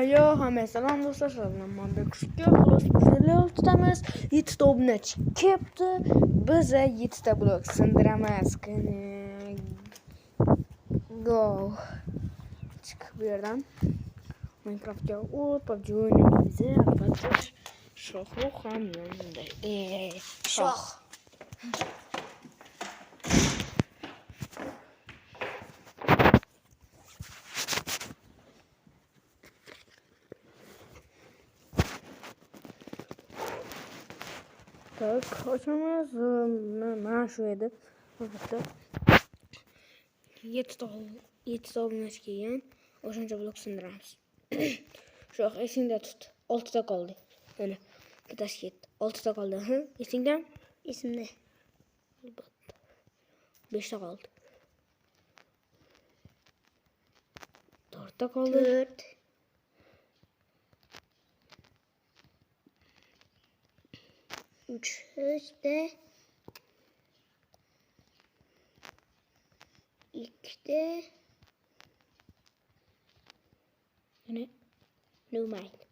Yo, hamma salom do'stlar, man Bekuşka, xullas bizlar tutamiz. 7 ta obunachi kelibdi. Biz 7 ta blok sindiramiz. Go. Chiqib bu yerdan. Minecraftga PUBG o'ynaymiz. Albatta shoh ham yonimda. Shoh. Tak, açamaz. Mana shu edi. Albatta 7 ta obunachi kelgan. O'shancha blok sindiramiz. Shoh, esingda tut. 6 ta qoldi. Mana bittasi ketdi. 6 ta qoldi. Esingdami? Esimda. Albatta. 5 ta qoldi. 4 ta qoldi. 4. 3 de 2 de Yana no mayli.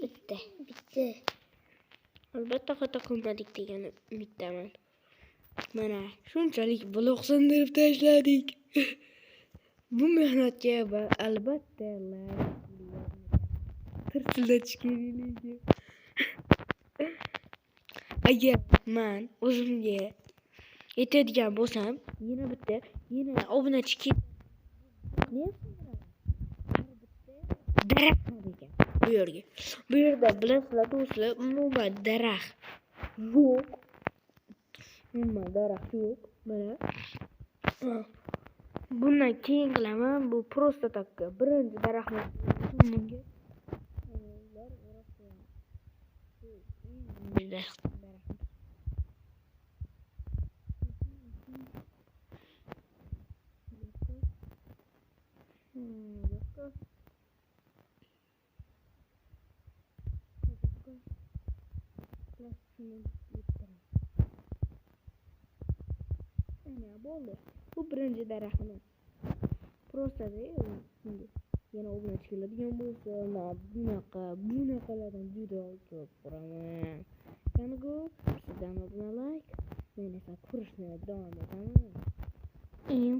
Bitti. Albatta xato qilmadik degan umiddaman. Mana shunchalik blok sindirib tashladik. Bu mehnatga albatta tirtildatish kerak. Agar men o'zimga yetadigan bo'lsam, yana obunachi daraxt ekan bu yerga. Bu yerda bilasizlar do'stlar, umuman daraxt yo'q. Mana. Bundan keyin qilaman. Bu просто так birinchi daraxtni bunga o'rab qo'yaman. Bo'ldi. Bu birinchi daraxtimiz. Просто yana obunachi keladigan bo'lsa, bunaqalardan juda ko'p quraman. Qani ko'p, sizdan like, men esa ko'rishni davom etaman.